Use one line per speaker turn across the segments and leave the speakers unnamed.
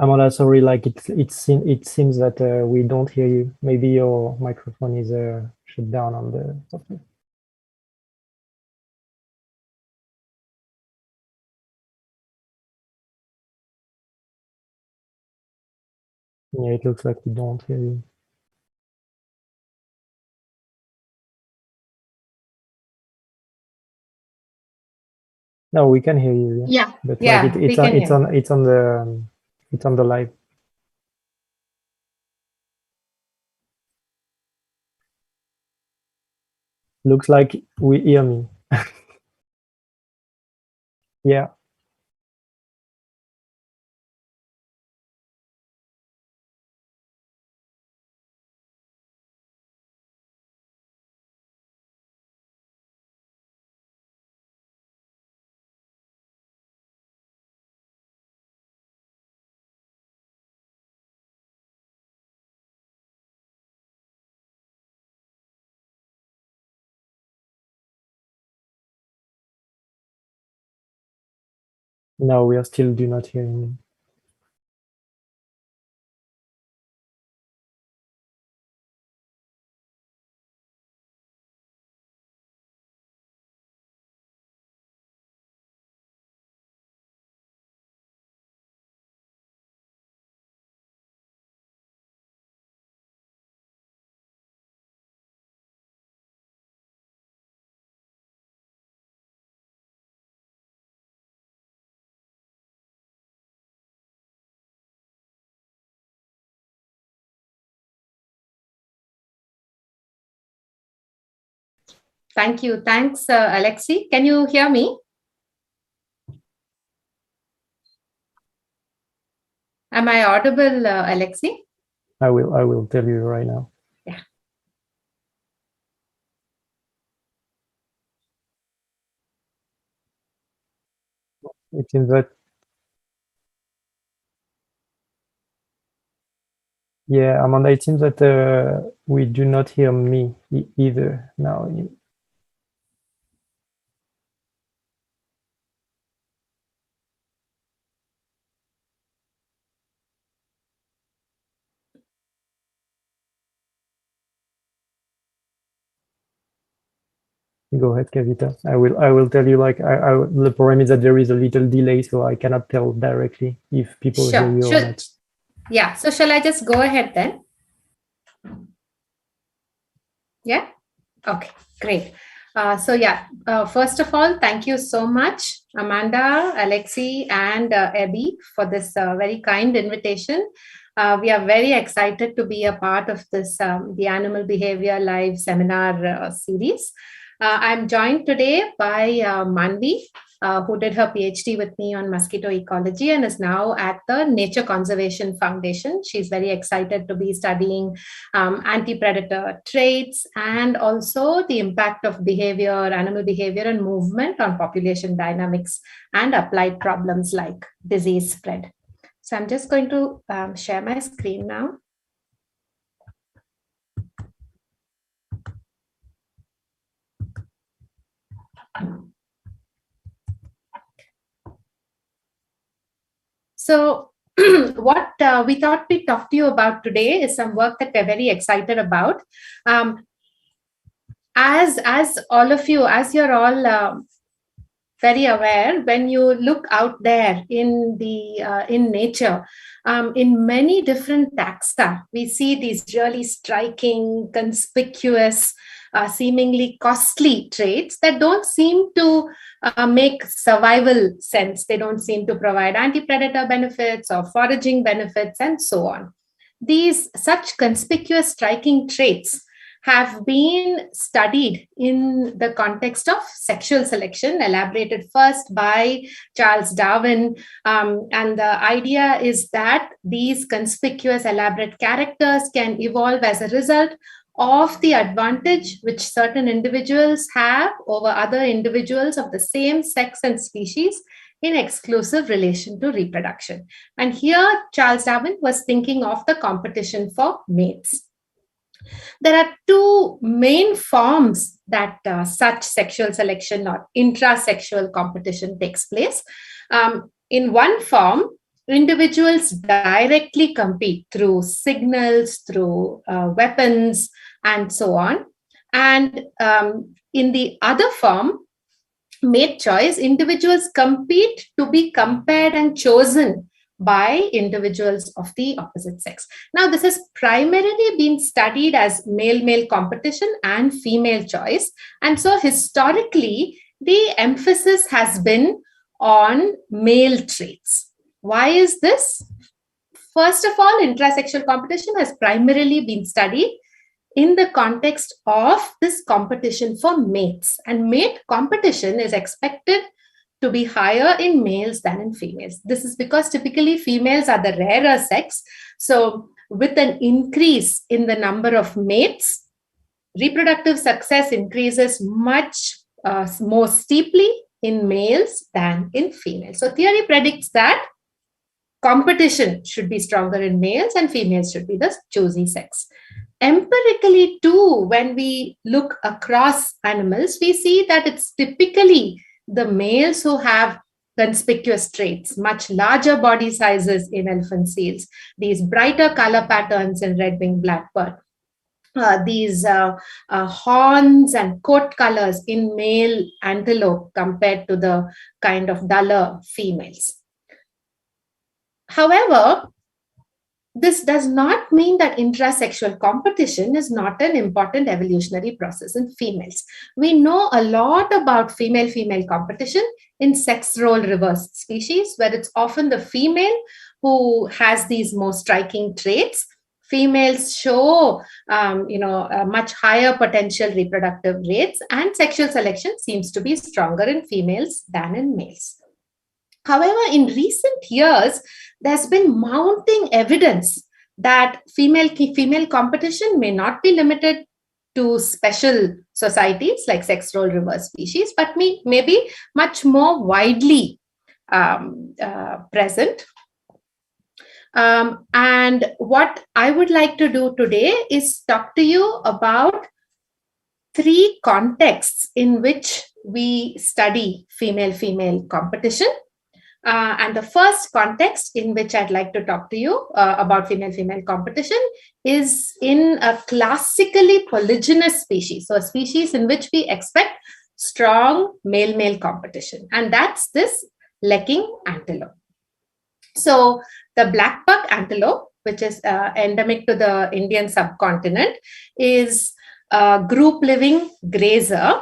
Amanda, sorry, like it seems that we don't hear you. Maybe your microphone is shut down on the software. Yeah, it looks like we don't hear you. No, we can hear you.
Yeah,
But
yeah,
like it's on the live. Looks like we hear me. Yeah. No, we are still do not hearing you.
Thank you. Thanks, Alexi. Can you hear me? Am I audible, Alexi?
I will tell you right now.
Yeah.
It seems that yeah, Amanda, it seems that we do not hear me either now. Go ahead, Kavita. I will tell you like the problem is that there is a little delay, so I cannot tell directly if people hear you or not.
Yeah. So shall I just go ahead then? Yeah. Okay. Great. First of all, thank you so much, Amanda, Alexi, and Abby for this very kind invitation. We are very excited to be a part of this the Animal Behavior Live seminar series. I'm joined today by Manvi, who did her PhD with me on mosquito ecology and is now at the Nature Conservation Foundation. She's very excited to be studying anti-predator traits and also the impact of animal behavior and movement on population dynamics and applied problems like disease spread. So I'm just going to share my screen now. So what we thought we'd talk to you about today is some work that we're very excited about. As all of you, as you're all very aware, when you look out there in nature, in many different taxa, we see these really striking, conspicuous, seemingly costly traits that don't seem to make survival sense. They don't seem to provide anti-predator benefits or foraging benefits and so on. These such conspicuous, striking traits have been studied in the context of sexual selection, elaborated first by Charles Darwin. And the idea is that these conspicuous, elaborate characters can evolve as a result of the advantage which certain individuals have over other individuals of the same sex and species in exclusive relation to reproduction. And here, Charles Darwin was thinking of the competition for mates. There are two main forms that such sexual selection or intrasexual competition takes place. In one form, individuals directly compete through signals, through weapons, and so on. And in the other form, mate choice, individuals compete to be compared and chosen by individuals of the opposite sex. Now, this has primarily been studied as male-male competition and female choice. And so historically, the emphasis has been on male traits. Why is this? First of all, intrasexual competition has primarily been studied in the context of this competition for mates. And mate competition is expected to be higher in males than in females. This is because typically females are the rarer sex. So with an increase in the number of mates, reproductive success increases much more steeply in males than in females. So theory predicts that competition should be stronger in males and females should be the choosy sex. Empirically too, when we look across animals, we see that it's typically the males who have conspicuous traits, much larger body sizes in elephant seals, these brighter color patterns in red-winged blackbird, these horns and coat colors in male antelope compared to the kind of duller females. However, this does not mean that intrasexual competition is not an important evolutionary process in females. We know a lot about female-female competition in sex role reverse species, where it's often the female who has these more striking traits. Females show, a much higher potential reproductive rates, and sexual selection seems to be stronger in females than in males. However, in recent years, there's been mounting evidence that female competition may not be limited to special societies like sex role reverse species, but may be much more widely present. And what I would like to do today is talk to you about 3 contexts in which we study female-female competition. And the first context in which I'd like to talk to you about female-female competition is in a classically polygynous species. So a species in which we expect strong male-male competition. And that's this lekking antelope. So the blackbuck antelope, which is endemic to the Indian subcontinent, is a group-living grazer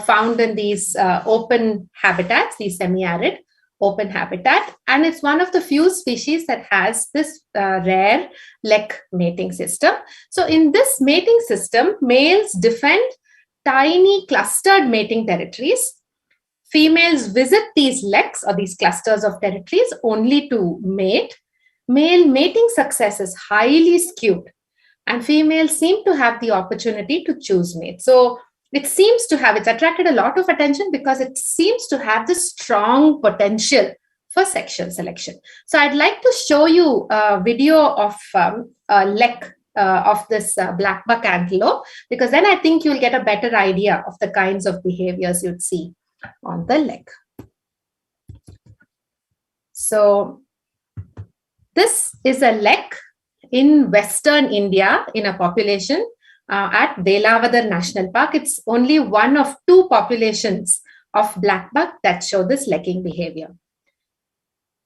found in these open habitats, these semi-arid open habitat, and it's one of the few species that has this rare lek mating system. So in this mating system, males defend tiny clustered mating territories. Females visit these leks or these clusters of territories only to mate. Male mating success is highly skewed, and females seem to have the opportunity to choose mates. So it's attracted a lot of attention because it seems to have this strong potential for sexual selection. So I'd like to show you a video of a lek of this blackbuck antelope, because then I think you'll get a better idea of the kinds of behaviors you'd see on the lek. So this is a lek in Western India in a population at Velavadar National Park. It's only one of 2 populations of blackbuck that show this lekking behavior.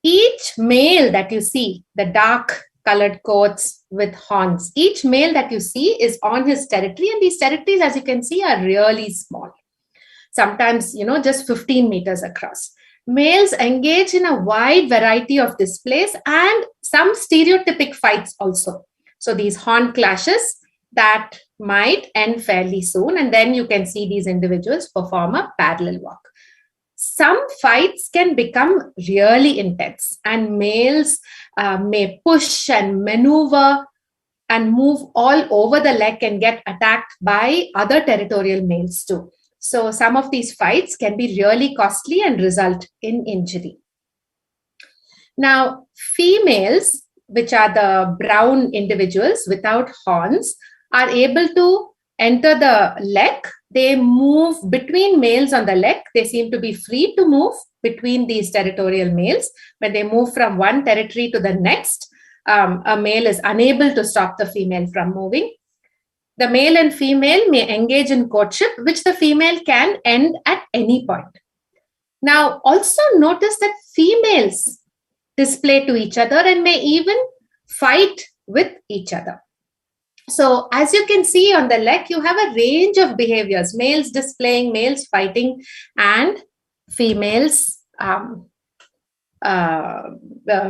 Each male that you see, the dark colored coats with horns, each male that you see is on his territory, and these territories, as you can see, are really small. Sometimes, just 15 meters across. Males engage in a wide variety of displays and some stereotypic fights also. So these horn clashes that might end fairly soon, and then you can see these individuals perform a parallel walk. Some fights can become really intense, and males may push and maneuver and move all over the lek and get attacked by other territorial males too. So some of these fights can be really costly and result in injury. Now, females, which are the brown individuals without horns, are able to enter the lek they move between males on the lek. They seem to be free to move between these territorial males. When they move from one territory to the next, a male is unable to stop the female from moving. The male and female may engage in courtship, which the female can end at any point. Now, also notice that females display to each other and may even fight with each other. So as you can see on the lek, you have a range of behaviors, males displaying, males fighting, and females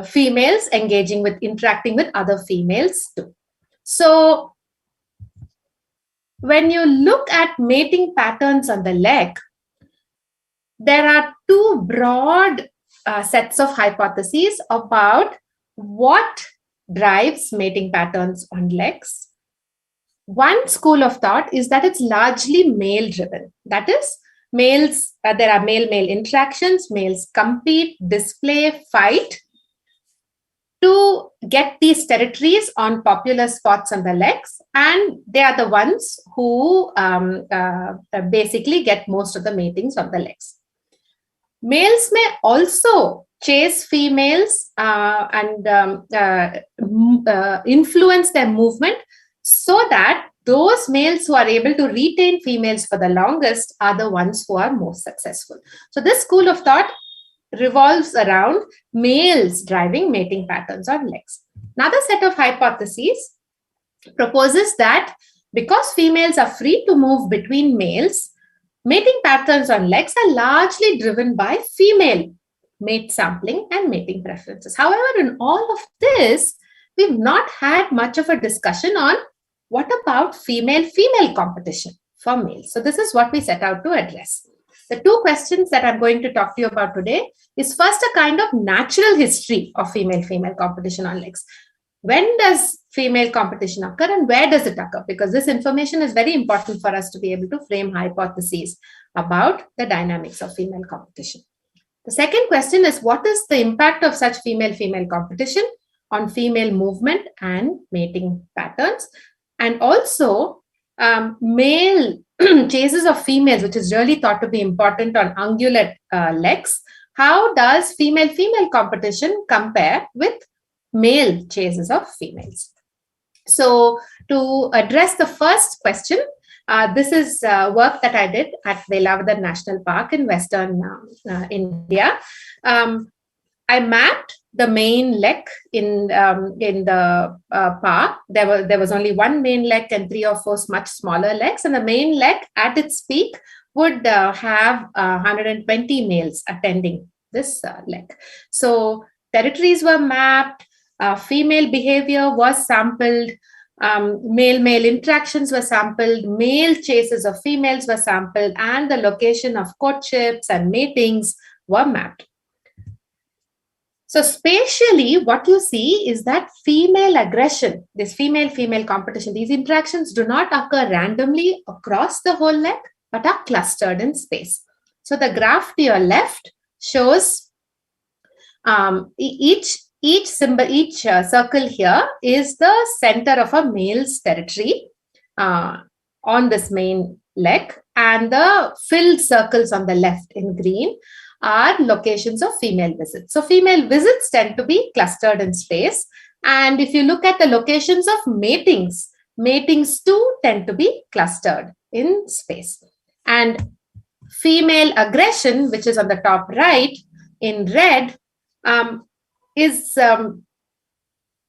females engaging with, interacting with other females too. So when you look at mating patterns on the lek, there are two broad sets of hypotheses about what drives mating patterns on leks. One school of thought is that it's largely male driven. That is, males, there are male-male interactions, males compete, display, fight to get these territories on popular spots on the leks, and they are the ones who basically get most of the matings on the leks. Males may also chase females and influence their movement, so that those males who are able to retain females for the longest are the ones who are most successful. So this school of thought revolves around males driving mating patterns on leks. Another set of hypotheses proposes that because females are free to move between males, mating patterns on leks are largely driven by female mate sampling and mating preferences. However, in all of this, we've not had much of a discussion on what about female-female competition for males. So this is what we set out to address. The two questions that I'm going to talk to you about today is first a kind of natural history of female-female competition on leks. When does female competition occur and where does it occur? Because this information is very important for us to be able to frame hypotheses about the dynamics of female competition. The second question is, what is the impact of such female-female competition on female movement and mating patterns? And also, male chases of females, which is really thought to be important on ungulate leks. How does female-female competition compare with male chases of females? So to address the first question, this is work that I did at Velavadar National Park in Western India. I mapped the main lek in the park. There was only one main lek and 3 or 4 much smaller leks, and the main lek at its peak would have 120 males attending this lek. So territories were mapped, female behavior was sampled, male-male interactions were sampled, male chases of females were sampled, and the location of courtships and matings were mapped. So spatially, what you see is that female aggression, this female-female competition, these interactions do not occur randomly across the whole lek, but are clustered in space. So the graph to your left shows each circle here is the center of a male's territory on this main lek, and the filled circles on the left in green are locations of female visits. So female visits tend to be clustered in space. And if you look at the locations of matings, matings too tend to be clustered in space. And female aggression, which is on the top right in red, is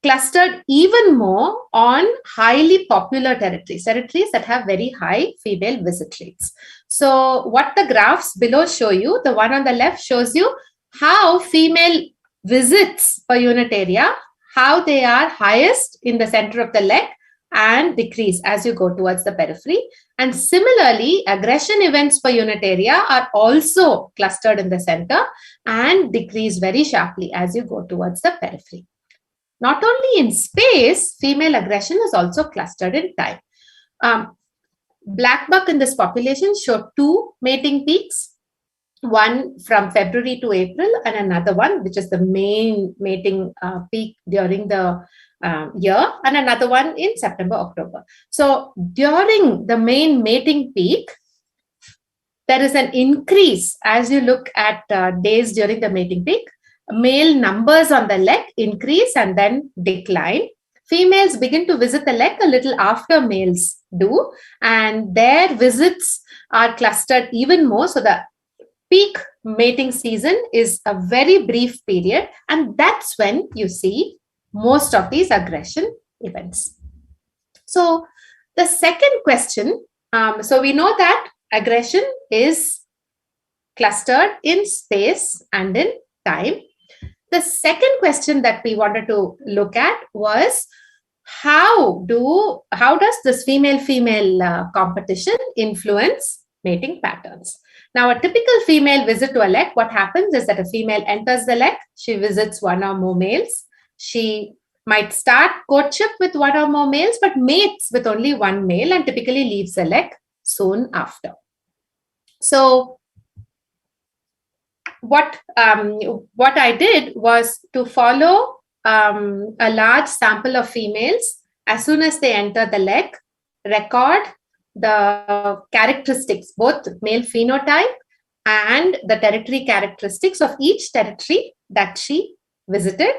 clustered even more on highly popular territories that have very high female visit rates. So what the graphs below show you, the one on the left shows you how female visits per unit area, how they are highest in the center of the lek and decrease as you go towards the periphery. And similarly, aggression events per unit area are also clustered in the center and decrease very sharply as you go towards the periphery. Not only in space, female aggression is also clustered in time. Black buck in this population showed 2 mating peaks, one from February to April and another one, which is the main mating peak during the year, and another one in September, October. So during the main mating peak, there is an increase as you look at days during the mating peak. Male numbers on the lek increase and then decline. Females begin to visit the lek a little after males do, and their visits are clustered even more. So the peak mating season is a very brief period, and that's when you see most of these aggression events. So the second question, so we know that aggression is clustered in space and in time. The second question that we wanted to look at was how does this female-female competition influence mating patterns? Now, a typical female visit to a lek, what happens is that a female enters the lek, she visits one or more males, she might start courtship with one or more males, but mates with only one male and typically leaves the lek soon after. So what I did was to follow a large sample of females. As soon as they enter the lek, record the characteristics, both male phenotype and the territory characteristics of each territory that she visited.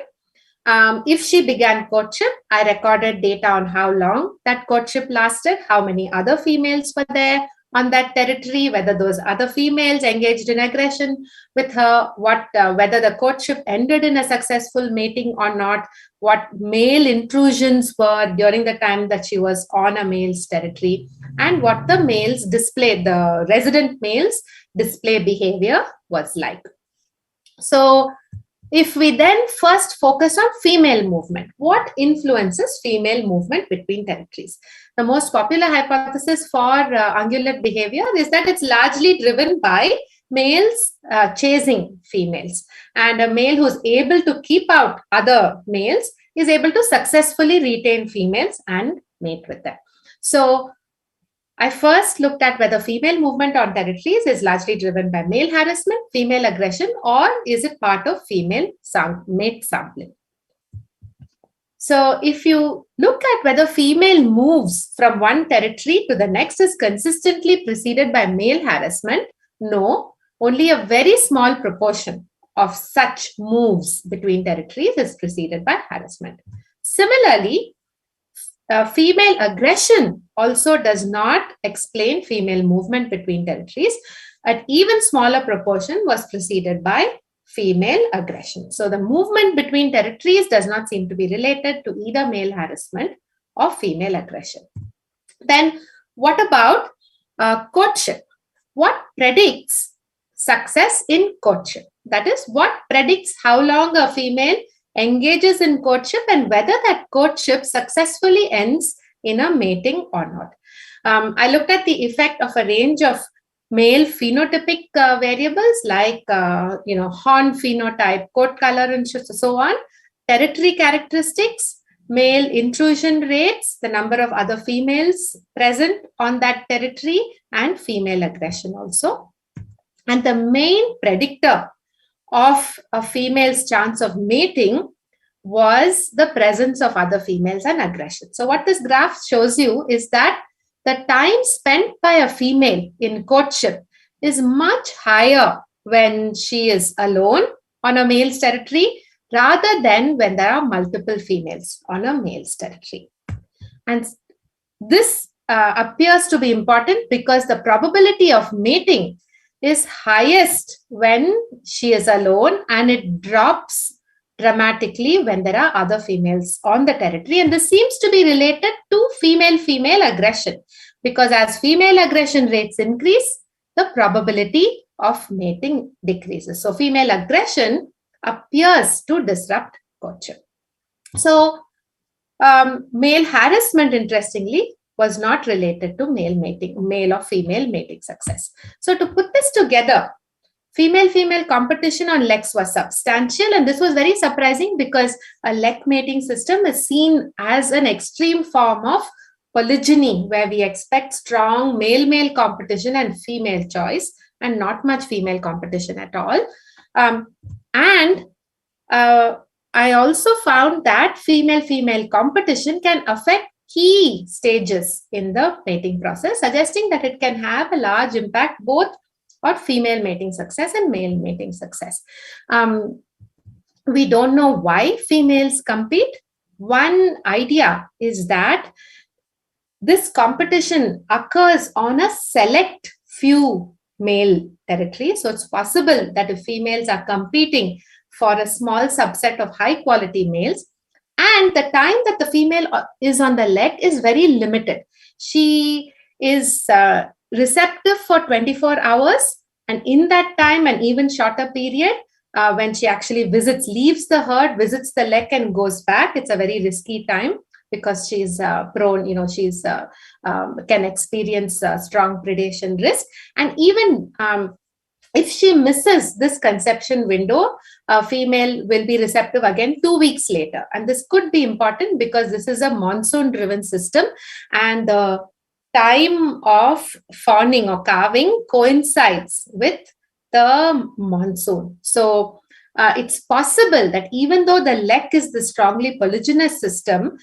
If she began courtship, I recorded data on how long that courtship lasted, how many other females were there on that territory, whether those other females engaged in aggression with her, whether the courtship ended in a successful mating or not, what male intrusions were during the time that she was on a male's territory, and what the males displayed, the resident males display behavior was like. So if we then first focus on female movement, what influences female movement between territories? The most popular hypothesis for ungulate behavior is that it's largely driven by males chasing females. And a male who's able to keep out other males is able to successfully retain females and mate with them. So I first looked at whether female movement on territories is largely driven by male harassment, female aggression, or is it part of female mate sampling. So if you look at whether female moves from one territory to the next is consistently preceded by male harassment, no, only a very small proportion of such moves between territories is preceded by harassment. Similarly, female aggression also does not explain female movement between territories. An even smaller proportion was preceded by female aggression. So the movement between territories does not seem to be related to either male harassment or female aggression. Then what about courtship? What predicts success in courtship? That is, what predicts how long a female engages in courtship and whether that courtship successfully ends in a mating or not. I looked at the effect of a range of male phenotypic variables like horn phenotype, coat color, and so on, territory characteristics, male intrusion rates, the number of other females present on that territory, and female aggression also. And the main predictor of a female's chance of mating was the presence of other females and aggression. So what this graph shows you is that the time spent by a female in courtship is much higher when she is alone on a male's territory rather than when there are multiple females on a male's territory. And this appears to be important because the probability of mating is highest when she is alone, and it drops dramatically when there are other females on the territory. And this seems to be related to female-female aggression, because as female aggression rates increase, the probability of mating decreases. So female aggression appears to disrupt courtship. So male harassment, interestingly, was not related to male or female mating success. So to put this together, female-female competition on leks was substantial, and this was very surprising because a lek mating system is seen as an extreme form of polygyny, where we expect strong male-male competition and female choice, and not much female competition at all. I also found that female-female competition can affect key stages in the mating process, suggesting that it can have a large impact both or female mating success and male mating success. We don't know why females compete. One idea is that this competition occurs on a select few male territories. So it's possible that if females are competing for a small subset of high quality males, and the time that the female is on the lek is very limited. She is receptive for 24 hours, and in that time, an even shorter period, when she actually leaves the herd, visits the lek and goes back, it's a very risky time because she's prone, she's can experience strong predation risk. And even if she misses this conception window, a female will be receptive again 2 weeks later. And this could be important because this is a monsoon-driven system, and the time of fawning or calving coincides with the monsoon. So it's possible that even though the lek is the strongly polygynous system,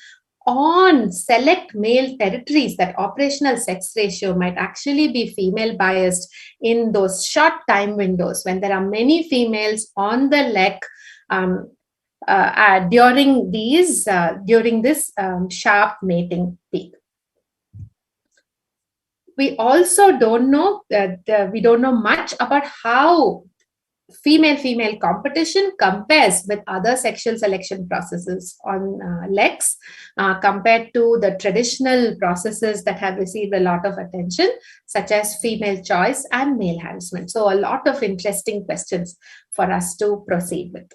on select male territories, that operational sex ratio might actually be female biased in those short time windows when there are many females on the lek during this sharp mating peak. We also don't know much about how female-female competition compares with other sexual selection processes on leks compared to the traditional processes that have received a lot of attention, such as female choice and male harassment. So a lot of interesting questions for us to proceed with.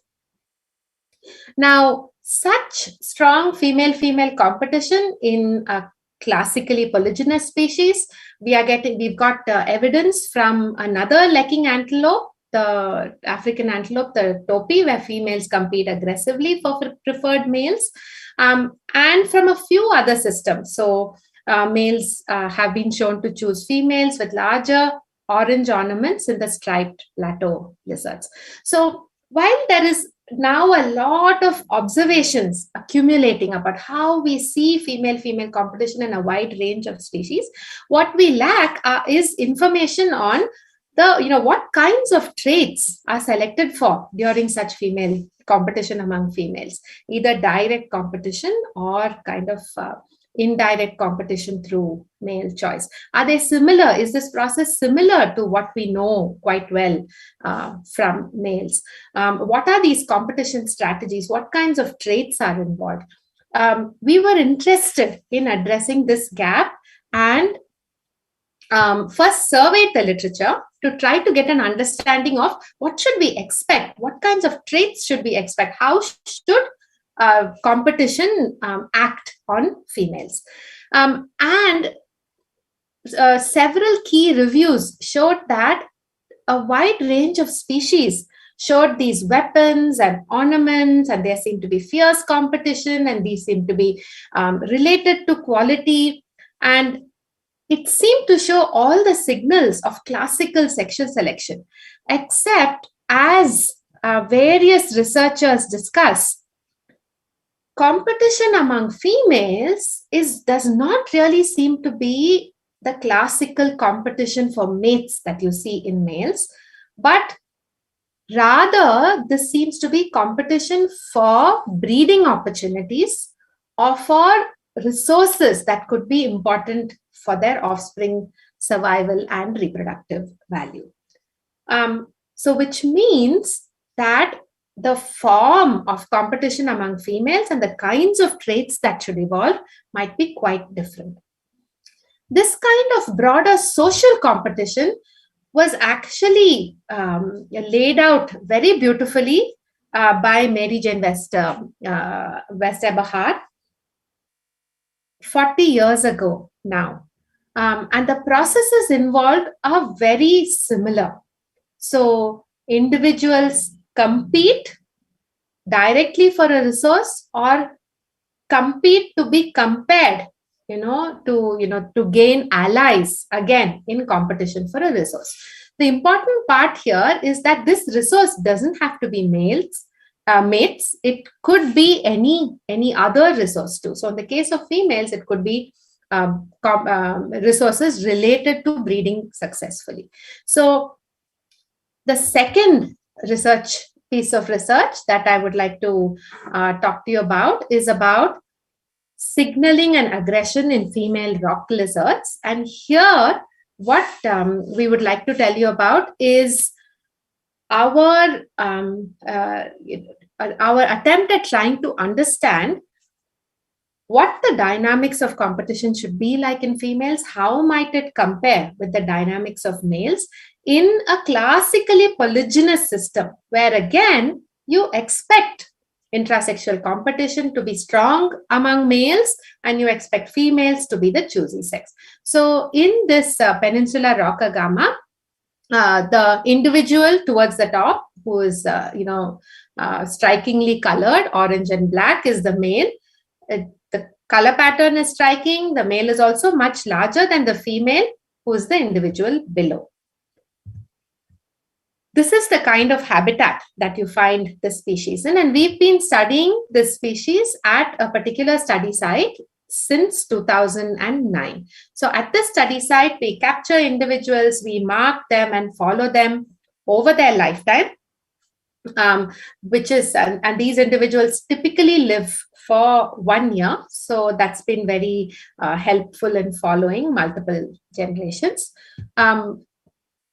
Now, such strong female-female competition in a classically polygynous species, we've got evidence from another lekking antelope, the African antelope, the topi, where females compete aggressively for preferred males, and from a few other systems. So males have been shown to choose females with larger orange ornaments in the striped plateau lizards. So while there is now a lot of observations accumulating about how we see female-female competition in a wide range of species, what we lack is information on what kinds of traits are selected for during such female competition among females, either direct competition or kind of indirect competition through male choice. Are they similar? Is this process similar to what we know quite well from males? What are these competition strategies? What kinds of traits are involved? We were interested in addressing this gap and first surveyed the literature to try to get an understanding of what should we expect, what kinds of traits should we expect, how should competition act on females. And several key reviews showed that a wide range of species showed these weapons and ornaments, and there seemed to be fierce competition, and these seemed to be related to quality, and it seemed to show all the signals of classical sexual selection, except as various researchers discuss, competition among females does not really seem to be the classical competition for mates that you see in males, but rather this seems to be competition for breeding opportunities or for resources that could be important for their offspring survival and reproductive value. So which means that the form of competition among females and the kinds of traits that should evolve might be quite different. This kind of broader social competition was actually laid out very beautifully by Mary Jane Westerbehaar 40 years ago now. And the processes involved are very similar. So individuals compete directly for a resource or compete to be compared, to gain allies again in competition for a resource. The important part here is that this resource doesn't have to be mates. It could be any other resource too. So in the case of females, it could be resources related to breeding successfully. So The second piece of research that I would like to talk to you about is about signaling and aggression in female rock lizards. And here, what we would like to tell you about is our attempt at trying to understand what the dynamics of competition should be like in females. How might it compare with the dynamics of males in a classically polygynous system, where again you expect intrasexual competition to be strong among males and you expect females to be the choosy sex. So in this peninsular rock agama, the individual towards the top, who is strikingly colored orange and black, is the male. The color pattern is striking. The male is also much larger than the female, who is the individual below. This is the kind of habitat that you find the species in, and we've been studying this species at a particular study site since 2009. So at this study site, we capture individuals, we mark them and follow them over their lifetime, and these individuals typically live for 1 year. So that's been very helpful in following multiple generations.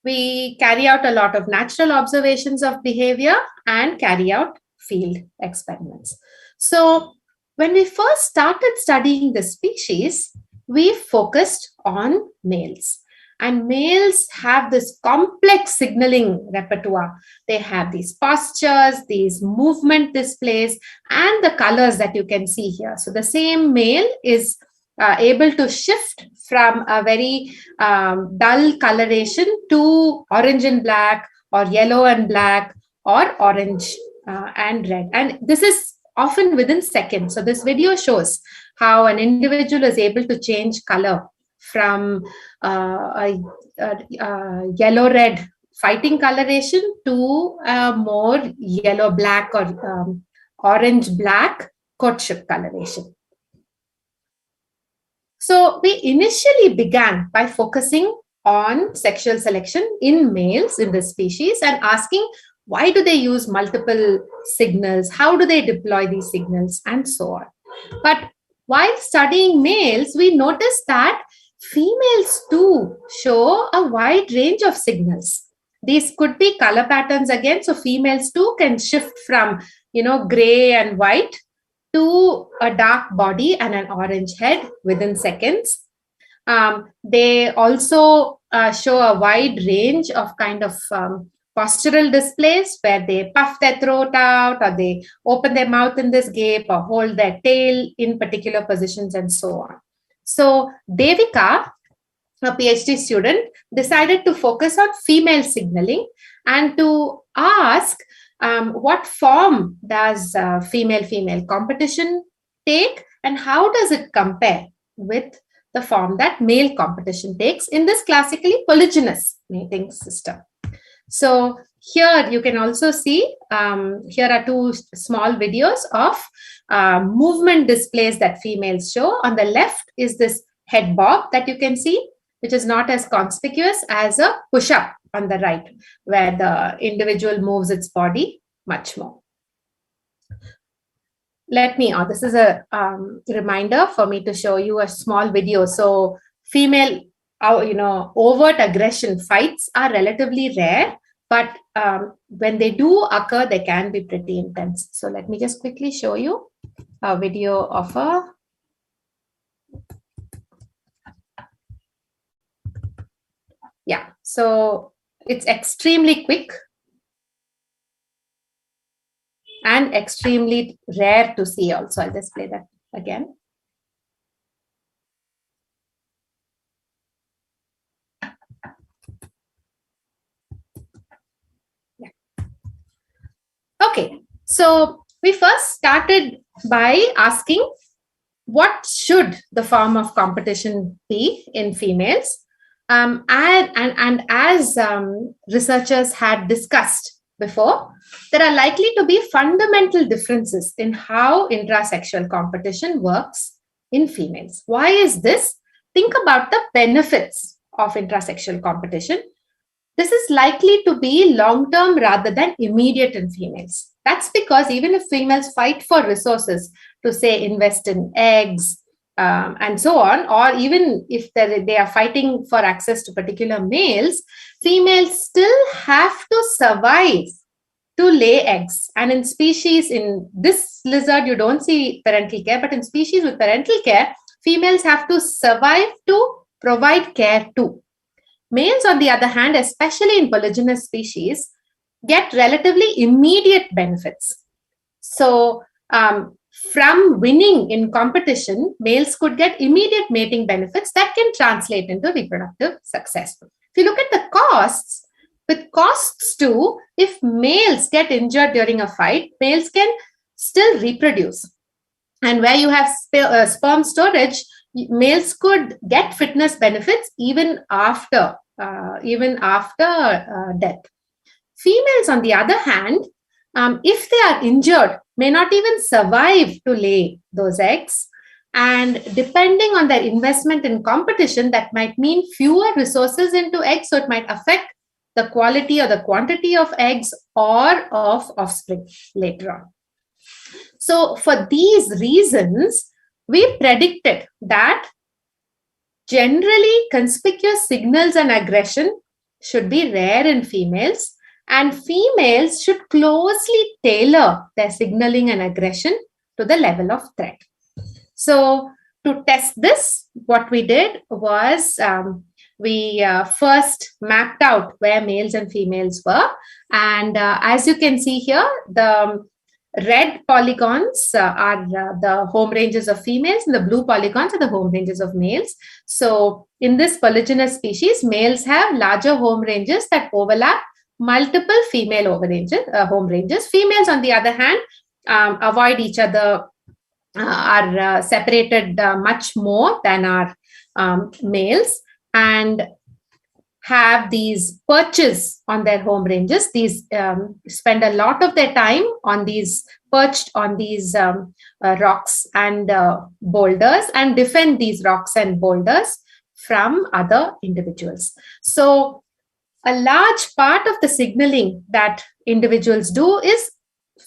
We carry out a lot of natural observations of behavior and carry out field experiments. So when we first started studying the species, we focused on males. And males have this complex signaling repertoire. They have these postures, these movement displays, and the colors that you can see here. So the same male is able to shift from a very dull coloration to orange and black, or yellow and black, or orange and red. And this is often within seconds. So this video shows how an individual is able to change color from a yellow-red fighting coloration to a more yellow-black or orange-black courtship coloration. So we initially began by focusing on sexual selection in males in this species and asking, why do they use multiple signals? How do they deploy these signals? And so on. But while studying males, we noticed that females too show a wide range of signals. These could be color patterns again. So females too can shift from, gray and white to a dark body and an orange head within seconds. They also show a wide range of kind of postural displays, where they puff their throat out, or they open their mouth in this gape, or hold their tail in particular positions, and so on. So Devica, a PhD student, decided to focus on female signaling and to ask what form does female-female competition take, and how does it compare with the form that male competition takes in this classically polygynous mating system. So here you can also see, here are two small videos of movement displays that females show. On the left is this head bob that you can see, which is not as conspicuous as a push-up on the right, where the individual moves its body much more. This is a reminder for me to show you a small video. So female, overt aggression fights are relatively rare, but when they do occur, they can be pretty intense. So let me just quickly show you a video of a so it's extremely quick and extremely rare to see also. I'll just play that again. Okay, so we first started by asking, what should the form of competition be in females? And as researchers had discussed before, there are likely to be fundamental differences in how intrasexual competition works in females. Why is this? Think about the benefits of intrasexual competition. this is likely to be long-term rather than immediate in females. That's because even if females fight for resources to say invest in eggs and so on, or even if they are fighting for access to particular males, females still have to survive to lay eggs. And in species, in this lizard, you don't see parental care, but in species with parental care, females have to survive to provide care too. Males, on the other hand, especially in polygynous species, get relatively immediate benefits. So, from winning in competition, males could get immediate mating benefits that can translate into reproductive success. If you look at the costs, with costs too, if males get injured during a fight, males can still reproduce. And where you have sperm storage, males could get fitness benefits even after death. Females, on the other hand, if they are injured, may not even survive to lay those eggs. And depending on their investment in competition, that might mean fewer resources into eggs, so it might affect the quality or the quantity of eggs or of offspring later on. So for these reasons, we predicted that generally conspicuous signals and aggression should be rare in females, and females should closely tailor their signaling and aggression to the level of threat. So to test this, what we did was we first mapped out where males and females were. And as you can see here, the red polygons are the home ranges of females, and the blue polygons are the home ranges of males. So in this polygynous species, males have larger home ranges that overlap multiple female home ranges. Females, on the other hand, avoid each other, are separated much more than our males, and have these perches on their home ranges. These spend a lot of their time on these perched on these rocks and boulders, and defend these rocks and boulders from other individuals. So a large part of the signaling that individuals do is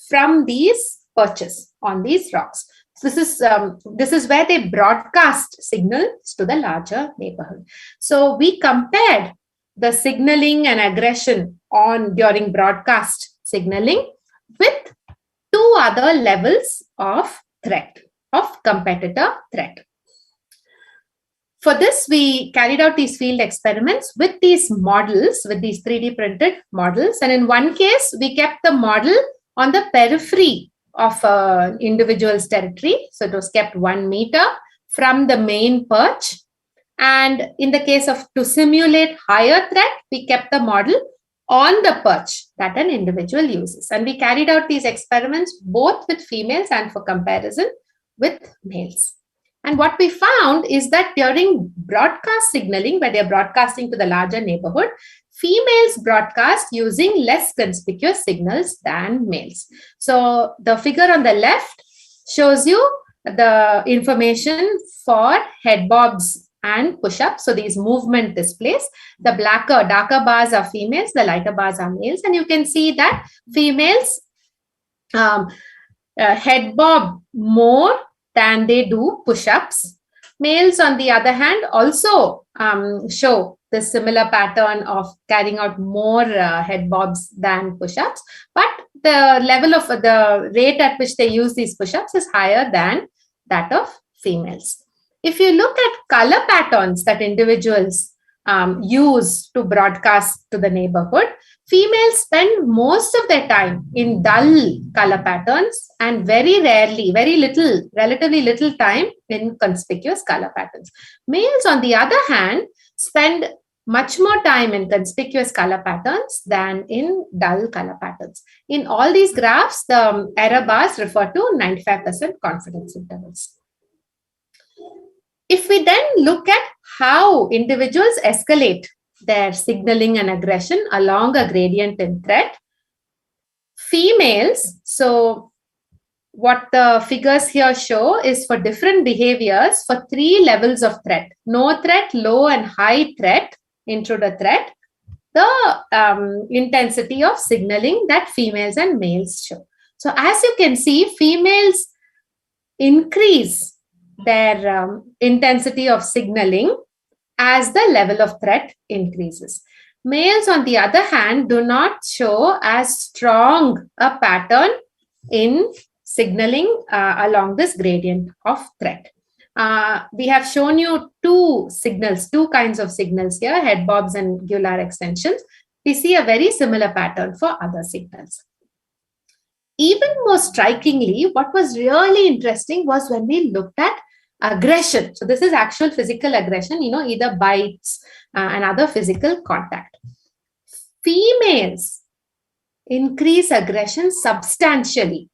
from these perches on these rocks. This is where they broadcast signals to the larger neighborhood. So we compared the signaling and aggression during broadcast signaling with two other levels of threat, of competitor threat. For this, we carried out these field experiments with these models, with these 3D printed models. And in one case, we kept the model on the periphery of an individual's territory. So it was kept 1 meter from the main perch. And in the case of to simulate higher threat, we kept the model on the perch that an individual uses. And we carried out these experiments both with females and for comparison with males. And what we found is that during broadcast signaling, where they're broadcasting to the larger neighborhood, females broadcast using less conspicuous signals than males. So the figure on the left shows you the information for head bobs and push-ups. So these movement displays, the darker bars are females, the lighter bars are males. And you can see that females head bob more than they do push-ups. Males, on the other hand, also show the similar pattern of carrying out more head bobs than push-ups, but the level of the rate at which they use these push-ups is higher than that of females. If you look at color patterns that individuals use to broadcast to the neighborhood, females spend most of their time in dull color patterns and very rarely, relatively little time in conspicuous color patterns. Males, on the other hand, spend much more time in conspicuous color patterns than in dull color patterns. In all these graphs, the error bars refer to 95% confidence intervals. If we then look at how individuals escalate their signaling and aggression along a gradient in threat, females, so what the figures here show is for different behaviors for 3 levels of threat: no threat, low and high threat, intruder threat. the intensity of signaling that females and males show. So as you can see, females increase their intensity of signaling as the level of threat increases. Males, on the other hand, do not show as strong a pattern in signaling along this gradient of threat. We have shown you two kinds of signals here, head bobs and gular extensions. We see a very similar pattern for other signals. Even more strikingly, what was really interesting was when we looked at aggression. So this is actual physical aggression, either bites and other physical contact. Females increase aggression substantially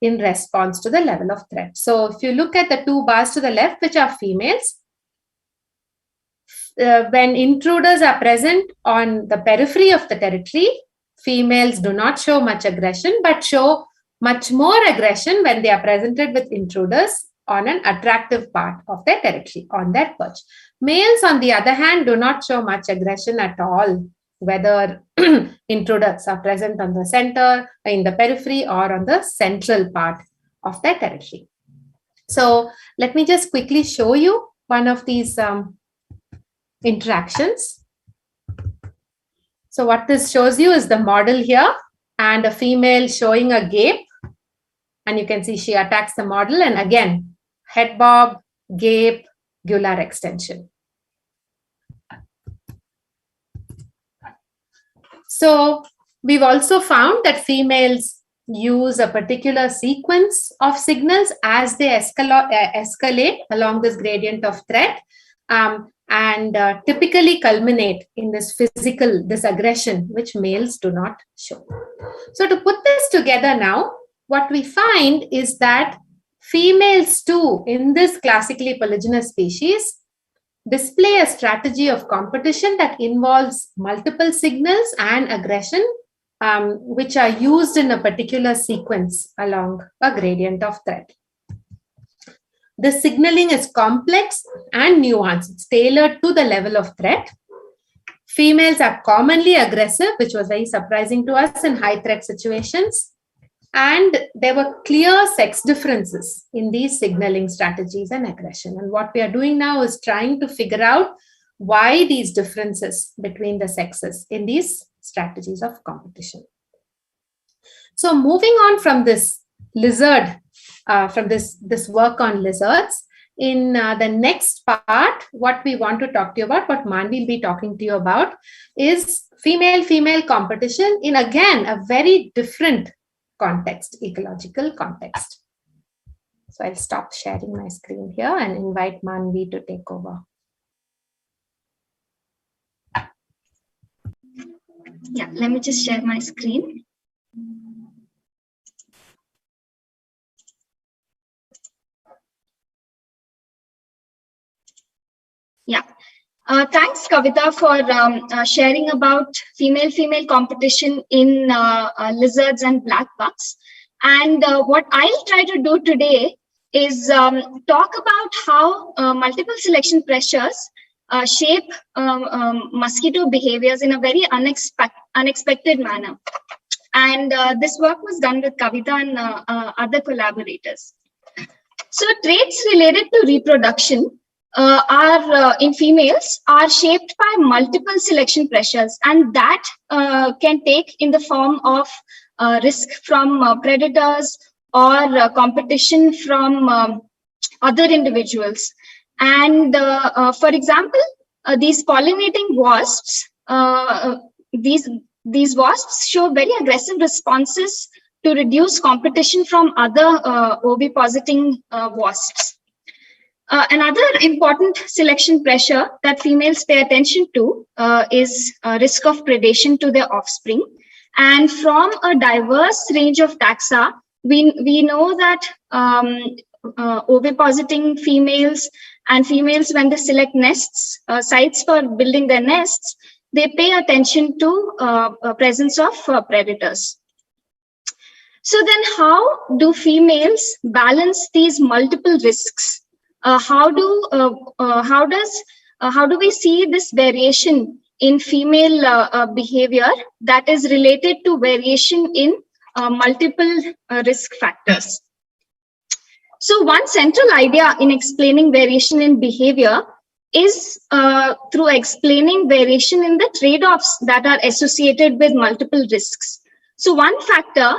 in response to the level of threat. So if you look at the two bars to the left, which are females, when intruders are present on the periphery of the territory, females do not show much aggression, but show much more aggression when they are presented with intruders on an attractive part of their territory, on their perch. Males, on the other hand, do not show much aggression at all, whether intruders are present on the center, in the periphery, or on the central part of their territory. So let me just quickly show you one of these interactions. So what this shows you is the model here, and a female showing a gape. And you can see she attacks the model, and again, head bob, gape, gular extension. So we've also found that females use a particular sequence of signals as they escalate along this gradient of threat, and typically culminate in this aggression, which males do not show. So to put this together now, what we find is that females too, in this classically polygynous species, display a strategy of competition that involves multiple signals and aggression, which are used in a particular sequence along a gradient of threat. The signaling is complex and nuanced. It's tailored to the level of threat. Females are commonly aggressive, which was very surprising to us in high threat situations. And there were clear sex differences in these signaling strategies and aggression. And what we are doing now is trying to figure out why these differences between the sexes in these strategies of competition. So moving on from this lizard, from this work on lizards, in the next part, what we want to talk to you about, what Manvi will be talking to you about, is female-female competition in, again, a very different context, ecological context. So I'll stop sharing my screen here and invite Manvi to take over.
Yeah, let me just share my screen. Yeah. Thanks, Kavita, for sharing about female-female competition in lizards and black bucks. And what I'll try to do today is talk about how multiple selection pressures shape mosquito behaviors in a very unexpected manner. And this work was done with Kavita and other collaborators. So traits related to reproduction in females are shaped by multiple selection pressures, and that can take in the form of risk from predators or competition from other individuals. And for example, these pollinating wasps, these wasps show very aggressive responses to reduce competition from other ovipositing wasps. Another important selection pressure that females pay attention to is risk of predation to their offspring. And from a diverse range of taxa, we know that ovipositing females and females, when they select nests, sites for building their nests, they pay attention to presence of predators. So then how do females balance these multiple risks? How do we see this variation in female behavior that is related to variation in multiple risk factors. So one central idea in explaining variation in behavior is through explaining variation in the trade-offs that are associated with multiple risks. So one factor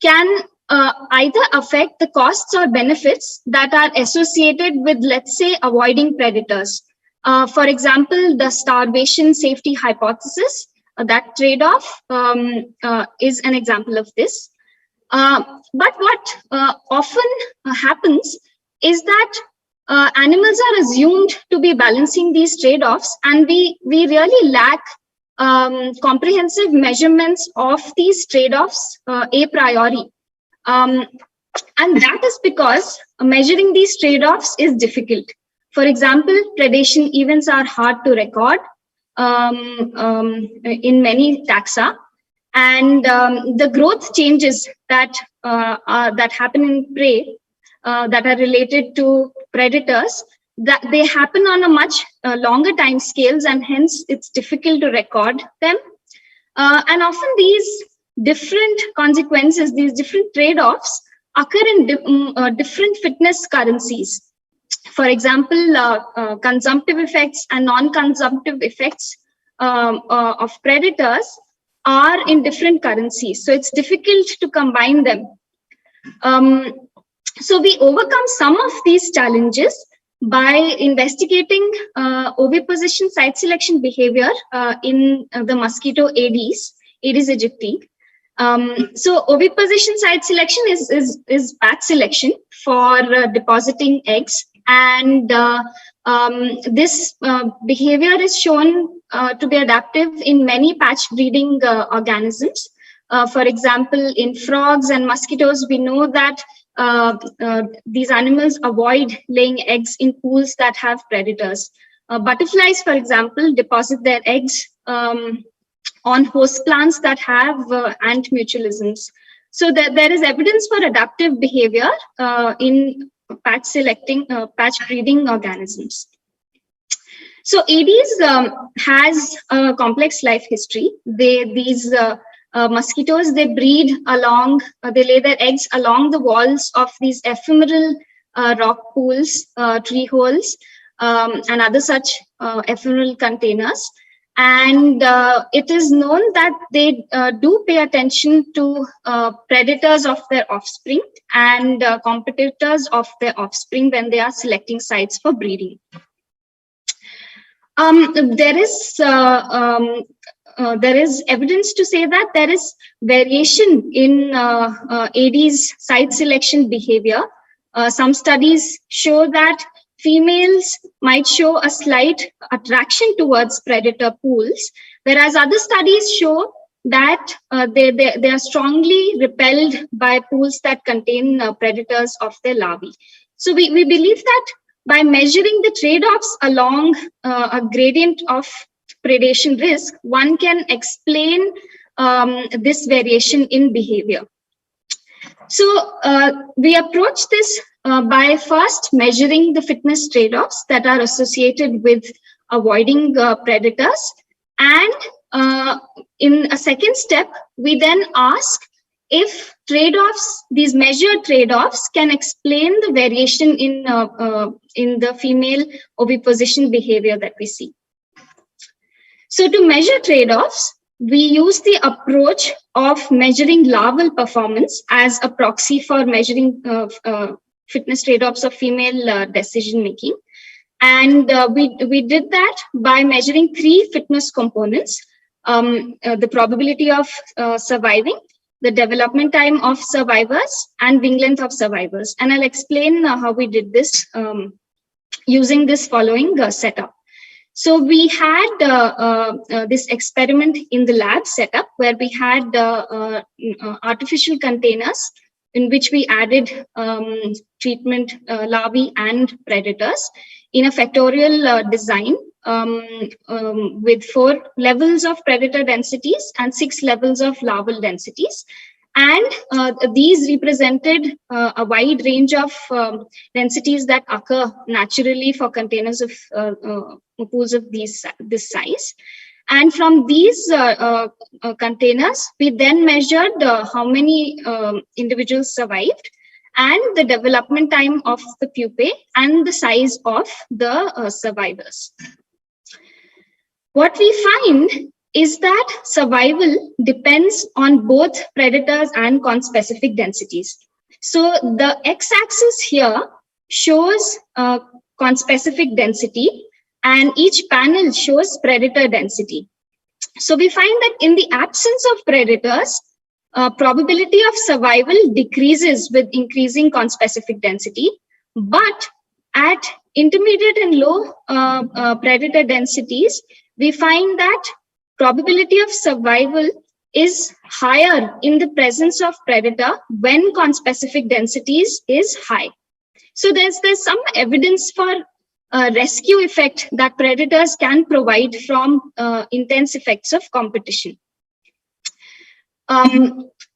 can either affect the costs or benefits that are associated with, let's say, avoiding predators. For example, the starvation safety hypothesis, that trade-off is an example of this. But what often happens is that animals are assumed to be balancing these trade-offs, and we really lack comprehensive measurements of these trade-offs a priori. And that is because measuring these trade-offs is difficult. For example, predation events are hard to record in many taxa, and the growth changes that happen in prey that are related to predators, that they happen on a much longer time scales, and hence it's difficult to record them. And often these different consequences, these different trade-offs occur in different fitness currencies. For example, consumptive effects and non-consumptive effects of predators are in different currencies. So it's difficult to combine them. So we overcome some of these challenges by investigating oviposition site selection behavior in the mosquito Aedes aegypti. So oviposition site selection is batch selection for depositing eggs, and this behavior is shown to be adaptive in many patch breeding organisms. For example, in frogs and mosquitoes, we know that these animals avoid laying eggs in pools that have predators. Butterflies, for example, deposit their eggs on host plants that have ant mutualisms. So there is evidence for adaptive behavior in patch breeding organisms. So Aedes has a complex life history. These mosquitoes, they breed along, they lay their eggs along the walls of these ephemeral rock pools, tree holes, and other such ephemeral containers. And it is known that they do pay attention to predators of their offspring and competitors of their offspring when they are selecting sites for breeding. There is evidence to say that there is variation in Aedes site selection behavior. Some studies show that females might show a slight attraction towards predator pools, whereas other studies show that they are strongly repelled by pools that contain predators of their larvae. So we believe that by measuring the trade-offs along a gradient of predation risk, one can explain this variation in behavior. So we approach this by first measuring the fitness trade-offs that are associated with avoiding predators. And in a second step, we then ask if trade-offs, these measured trade-offs, can explain the variation in the female oviposition behavior that we see. So to measure trade-offs, we use the approach of measuring larval performance as a proxy for measuring fitness trade-offs of female decision-making. And we did that by measuring three fitness components: the probability of surviving, the development time of survivors, and wing length of survivors. And I'll explain how we did this using this following setup. So we had this experiment in the lab setup where we had artificial containers in which we added treatment larvae and predators in a factorial design with 4 levels of predator densities and 6 levels of larval densities. And these represented a wide range of densities that occur naturally for containers of pools of this size. And from these containers, we then measured how many individuals survived, and the development time of the pupae, and the size of the survivors. What we find is that survival depends on both predators and conspecific densities. So the x-axis here shows conspecific density, and each panel shows predator density. So we find that in the absence of predators, probability of survival decreases with increasing conspecific density, but at intermediate and low predator densities, we find that probability of survival is higher in the presence of predator when conspecific densities is high. So there's some evidence for rescue effect that predators can provide from intense effects of competition.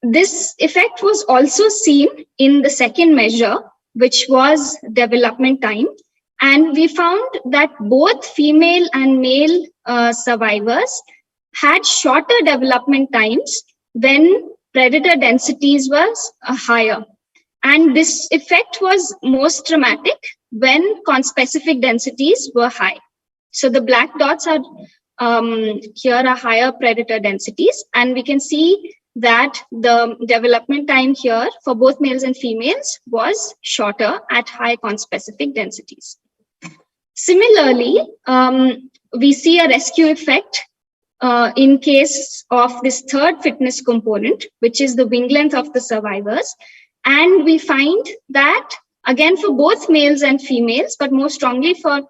This effect was also seen in the second measure, which was development time. And we found that both female and male survivors had shorter development times when predator densities was higher. And this effect was most dramatic when conspecific densities were high. So the black dots are here are higher predator densities, and we can see that the development time here for both males and females was shorter at high conspecific densities. Similarly, we see a rescue effect in case of this third fitness component, which is the wing length of the survivors. And we find that, again, for both males and females, but more strongly for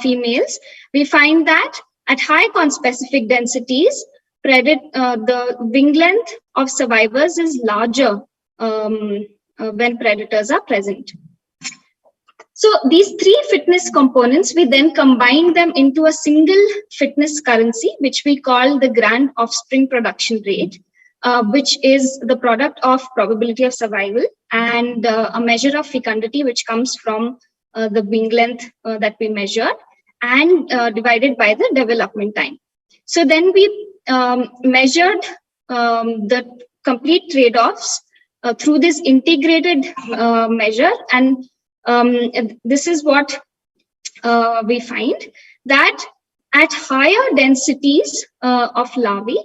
females, we find that at high conspecific densities, the wing length of survivors is larger when predators are present. So these three fitness components, we then combine them into a single fitness currency, which we call the grand offspring production rate, which is the product of probability of survival and a measure of fecundity, which comes from the wing length that we measured, and divided by the development time. So then we measured the complete trade-offs through this integrated measure, and this is what we find, that at higher densities of larvae,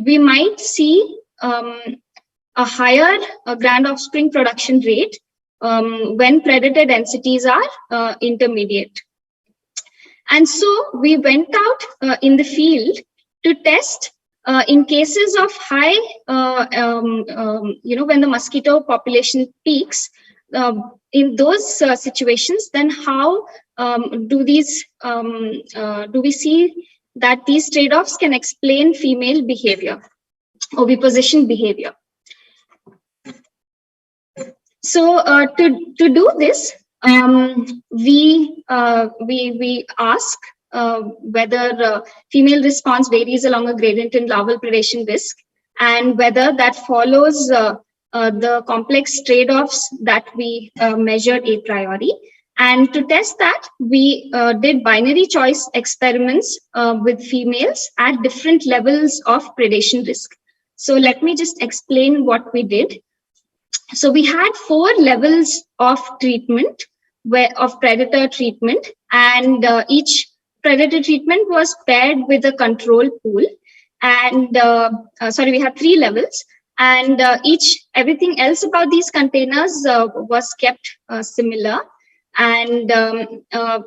we might see a higher grand offspring production rate when predator densities are intermediate. And so we went out in the field to test in cases of high, when the mosquito population peaks, in those situations, then how do we see that these trade-offs can explain female behavior, oviposition behavior. So to do this, we ask whether female response varies along a gradient in larval predation risk, and whether that follows the complex trade-offs that we measured a priori. And to test that, we did binary choice experiments with females at different levels of predation risk. So let me just explain what we did. So we had 4 levels of treatment, of predator treatment, and each predator treatment was paired with a control pool. And we had 3 levels, and everything else about these containers was kept similar. And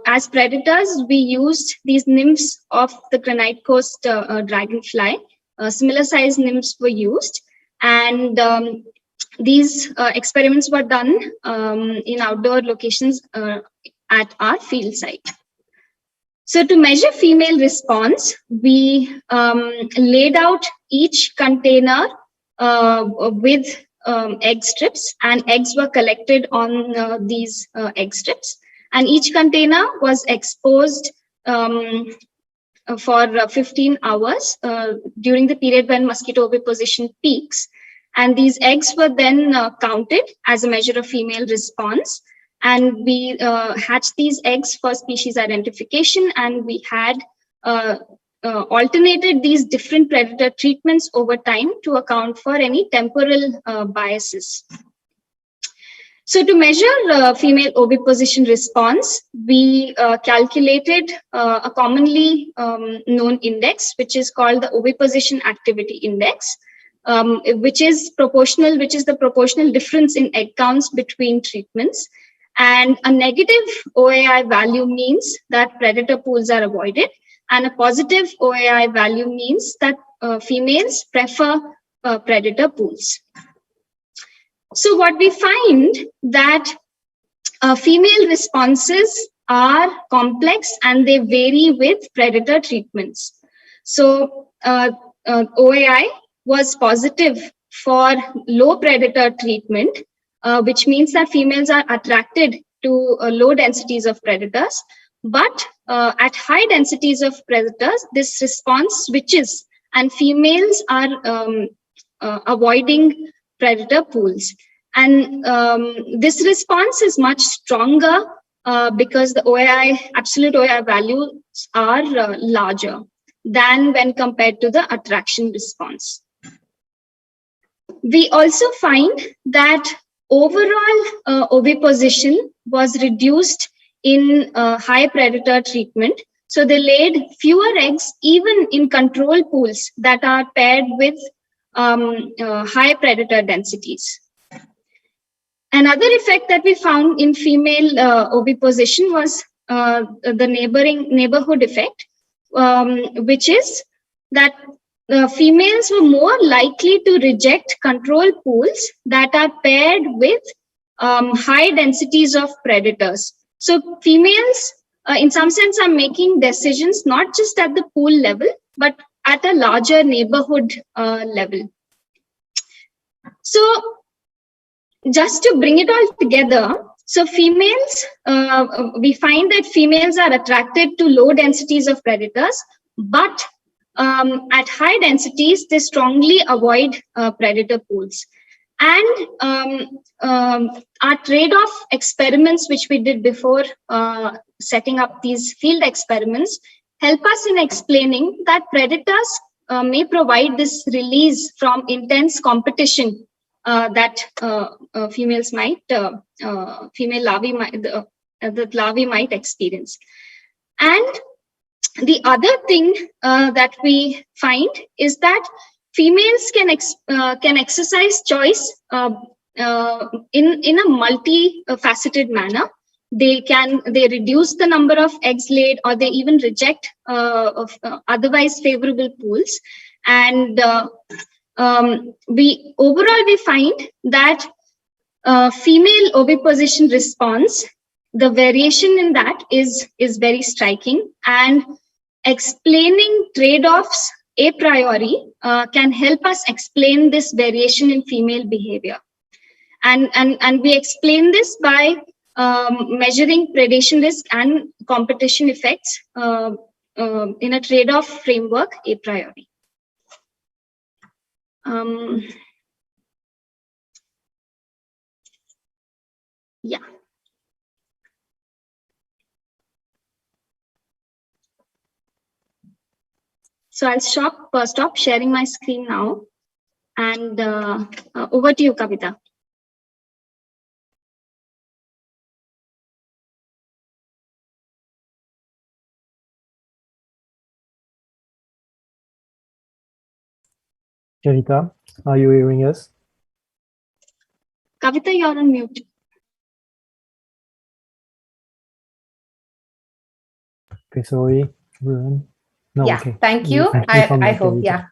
as predators, we used these nymphs of the granite coast dragonfly. Similar size nymphs were used, and these experiments were done in outdoor locations at our field site. So to measure female response, we laid out each container with egg strips, and eggs were collected on these egg strips, and each container was exposed for 15 hours during the period when mosquito oviposition peaks. And these eggs were then counted as a measure of female response, and we hatched these eggs for species identification, and we had alternated these different predator treatments over time to account for any temporal biases. So to measure female oviposition response, we calculated a commonly known index, which is called the oviposition activity index, which is the proportional difference in egg counts between treatments. And a negative OAI value means that predator pools are avoided, and a positive OAI value means that females prefer predator pools. So what we find that female responses are complex and they vary with predator treatments. So OAI was positive for low predator treatment, which means that females are attracted to low densities of predators. But at high densities of predators, this response switches and females are avoiding predator pools. And this response is much stronger because the absolute OAI values are larger than when compared to the attraction response. We also find that overall oviposition was reduced in high predator treatment. So they laid fewer eggs even in control pools that are paired with high predator densities. Another effect that we found in female oviposition was the neighborhood effect, which is that females were more likely to reject control pools that are paired with high densities of predators. So females, in some sense, are making decisions not just at the pool level, but at a larger neighborhood level. So just to bring it all together, so females, we find that females are attracted to low densities of predators, but at high densities, they strongly avoid predator pools. And our trade-off experiments, which we did before setting up these field experiments, help us in explaining that predators may provide this release from intense competition that females might, female larvae might, the larvae might experience. And the other thing that we find is that females can exercise choice in a multifaceted manner. They reduce the number of eggs laid, or they even reject otherwise favorable pools. And we find that female oviposition response, the variation in that is very striking, and explaining trade-offs a priori can help us explain this variation in female behavior. And we explain this by measuring predation risk and competition effects in a trade-off framework a priori. Yeah. So I'll stop sharing my screen now, and over to you, Kavita.
Kavita, are you hearing us?
Kavita, you're on mute.
Okay, sorry, everyone. No,
yeah,
okay.
Thank you. I hope, yeah,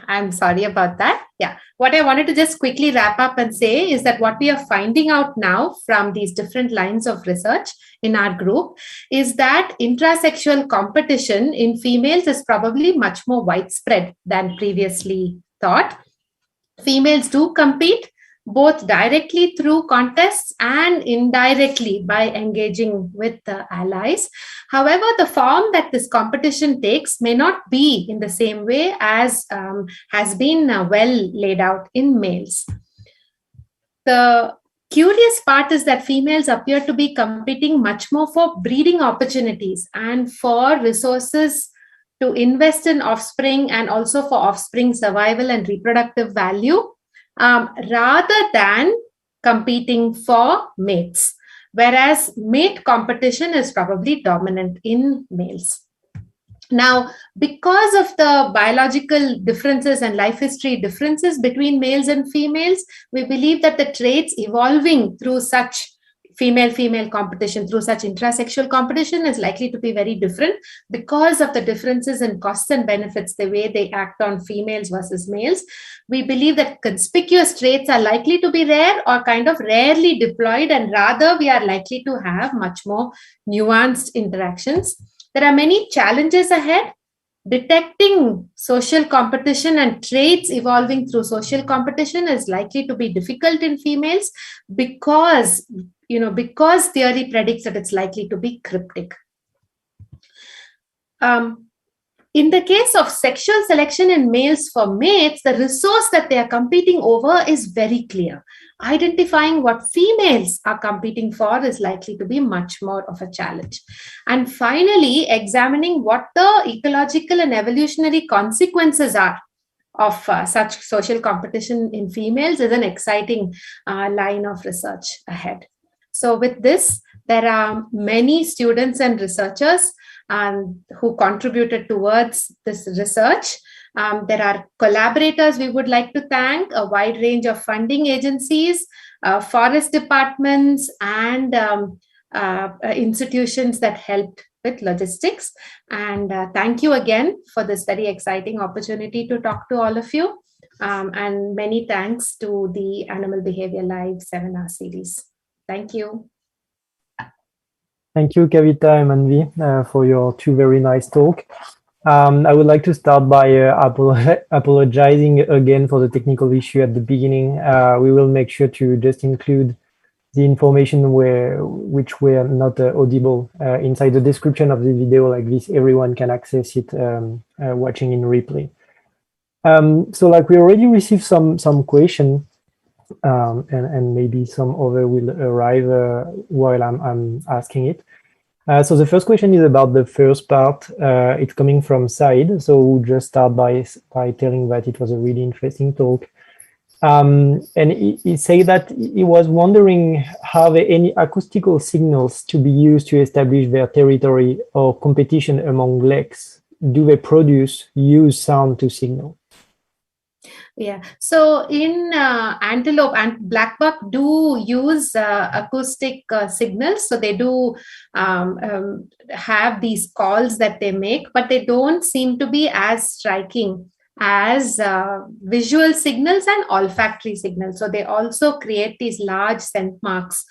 I'm sorry about that. Yeah, what I wanted to just quickly wrap up and say is that what we are finding out now from these different lines of research in our group is that intrasexual competition in females is probably much more widespread than previously thought. Females do compete both directly through contests and indirectly by engaging with the allies. However, the form that this competition takes may not be in the same way as has been well laid out in males. The curious part is that females appear to be competing much more for breeding opportunities and for resources to invest in offspring, and also for offspring survival and reproductive value, rather than competing for mates. Whereas mate competition is probably dominant in males. Now, because of the biological differences and life history differences between males and females, we believe that the traits evolving through such female-female competition, through such intrasexual competition, is likely to be very different because of the differences in costs and benefits, the way they act on females versus males. We believe that conspicuous traits are likely to be rare or kind of rarely deployed, and rather we are likely to have much more nuanced interactions. There are many challenges ahead. Detecting social competition and traits evolving through social competition is likely to be difficult in females because theory predicts that it's likely to be cryptic. In the case of sexual selection in males for mates, the resource that they are competing over is very clear. Identifying what females are competing for is likely to be much more of a challenge. And finally, examining what the ecological and evolutionary consequences are of such social competition in females is an exciting line of research ahead. So with this, there are many students and researchers who contributed towards this research. There are collaborators we would like to thank, a wide range of funding agencies, forest departments, and institutions that helped with logistics. And thank you again for this very exciting opportunity to talk to all of you. And many thanks to the Animal Behavior Live seminar series. Thank you.
Thank you, Kavita and Manvi, for your two very nice talks. I would like to start by apologizing again for the technical issue at the beginning. We will make sure to just include the information which were not audible inside the description of the video. Like this, everyone can access it watching in replay. So like we already received some question, and maybe some other will arrive while I'm asking it. So the first question is about the first part. It's coming from Said. So we'll just start by telling that it was a really interesting talk. And he said that he was wondering, have any acoustical signals to be used to establish their territory or competition among leks? Do they use sound to signal?
Yeah, so in antelope and blackbuck do use acoustic signals. So they do have these calls that they make, but they don't seem to be as striking as visual signals and olfactory signals. So they also create these large scent marks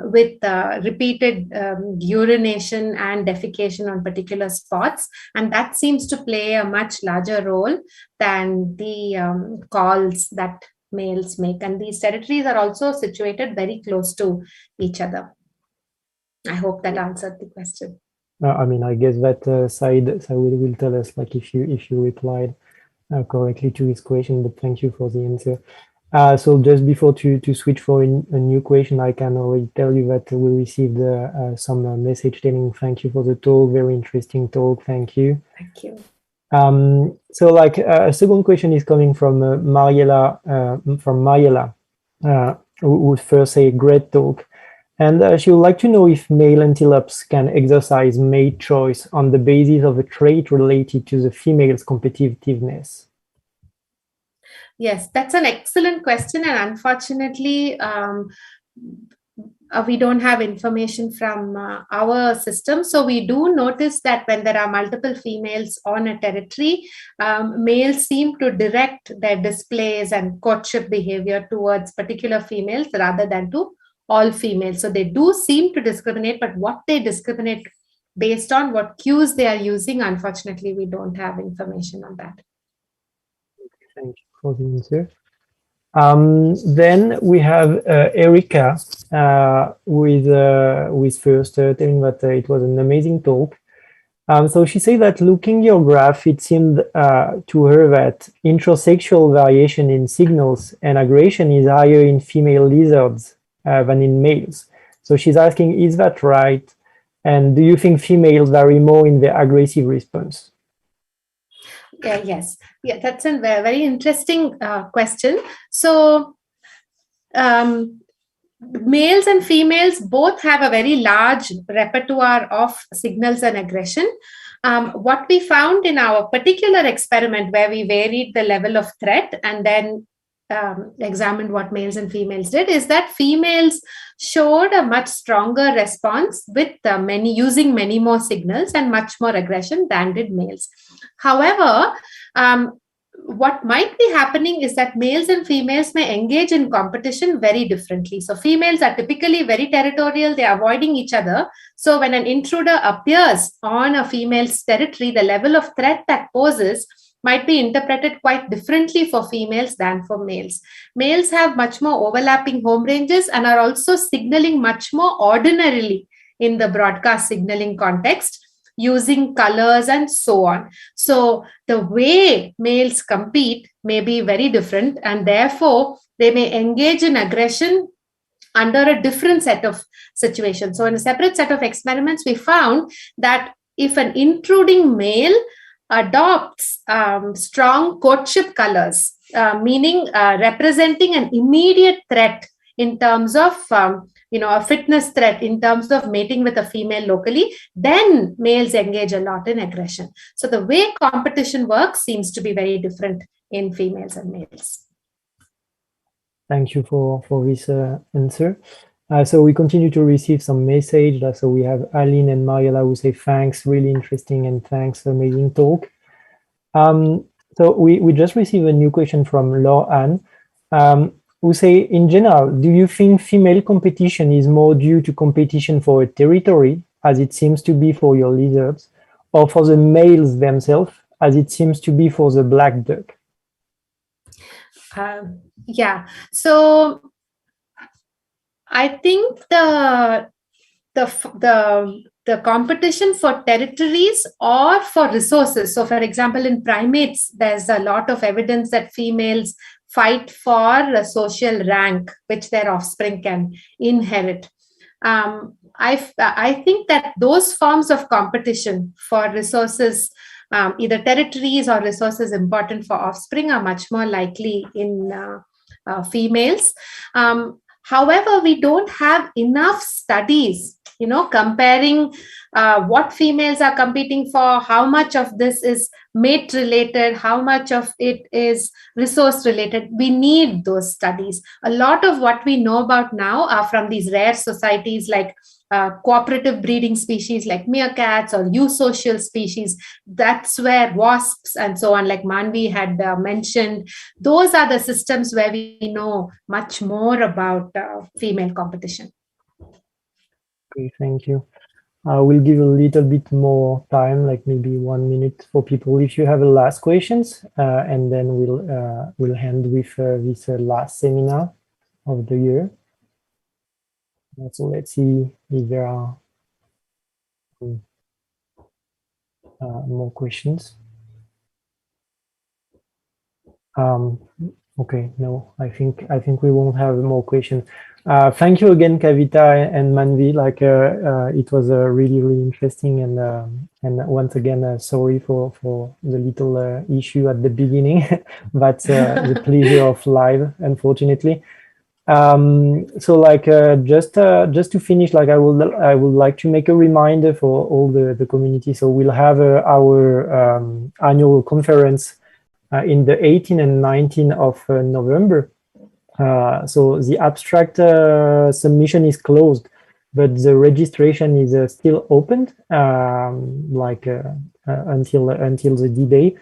with repeated urination and defecation on particular spots. And that seems to play a much larger role than the calls that males make. And these territories are also situated very close to each other. I hope that answered the question.
I mean, I guess that Said will tell us like if you replied correctly to his question, but thank you for the answer. So just before to switch for a new question, I can already tell you that we received some message telling thank you for the talk, very interesting talk, thank you.
Thank you.
So like a second question is coming from Mariela, who would first say great talk. And she would like to know if male antelopes can exercise mate choice on the basis of a trait related to the female's competitiveness.
Yes, that's an excellent question. And unfortunately, we don't have information from our system. So we do notice that when there are multiple females on a territory, males seem to direct their displays and courtship behavior towards particular females rather than to all females. So they do seem to discriminate, but what they discriminate based on, what cues they are using, unfortunately, we don't have information on that.
Thank you for the answer. Then we have Erica with first telling that it was an amazing talk. So she said that looking your graph, it seemed to her that intrasexual variation in signals and aggression is higher in female lizards than in males. So she's asking, is that right? And do you think females vary more in their aggressive response?
Yes, that's a very interesting question. So males and females both have a very large repertoire of signals and aggression. What we found in our particular experiment, where we varied the level of threat and then examined what males and females did, is that females showed a much stronger response with using many more signals and much more aggression than did males. However, what might be happening is that males and females may engage in competition very differently. So females are typically very territorial, they're avoiding each other. So when an intruder appears on a female's territory, the level of threat that poses might be interpreted quite differently for females than for males. Males have much more overlapping home ranges and are also signaling much more ordinarily in the broadcast signaling context, using colors and so on. So the way males compete may be very different, and therefore they may engage in aggression under a different set of situations. So in a separate set of experiments, we found that if an intruding male adopts strong courtship colors, meaning representing an immediate threat in terms of a fitness threat in terms of mating with a female locally, then males engage a lot in aggression. So the way competition works seems to be very different in females and males.
Thank you for this answer. So we continue to receive some message. So we have Aline and Mariela who say thanks, really interesting, and thanks, amazing talk. So we just received a new question from Laura Ann. Who say, in general, do you think female competition is more due to competition for a territory, as it seems to be for your lizards, or for the males themselves, as it seems to be for the black duck?
So I think the competition for territories or for resources. So for example, in primates, there's a lot of evidence that females fight for a social rank, which their offspring can inherit. I think that those forms of competition for resources, either territories or resources important for offspring, are much more likely in females. However, we don't have enough studies, comparing what females are competing for, how much of this is mate related, how much of it is resource related. We need those studies. A lot of what we know about now are from these rare societies like cooperative breeding species like meerkats or eusocial species. That's where wasps and so on, like Manvi had mentioned, those are the systems where we know much more about female competition.
Okay, thank you. We'll give a little bit more time, like maybe 1 minute for people if you have a last questions, and then we'll end with this last seminar of the year. So let's see if there are more questions. Okay, no, I think we won't have more questions. Thank you again, Kavita and Manvi. It was really interesting, and once again, sorry for the little issue at the beginning. That's the pleasure of live, unfortunately. So just to finish, I would like to make a reminder for all the community. So we'll have our annual conference in the 18th and 19th of November. So the abstract submission is closed, but the registration is still opened until the D-Day.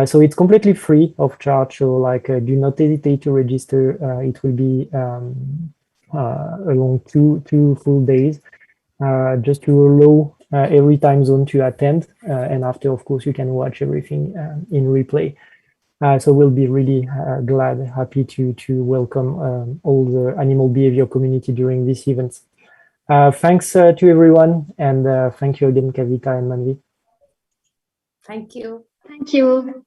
So it's completely free of charge. So do not hesitate to register. It will be along two full days, just to allow every time zone to attend. And after, of course, you can watch everything in replay. So we'll be really happy to welcome all the animal behavior community during these events. Thanks to everyone, and thank you again, Kavita and Manvi.
Thank you.
Thank you.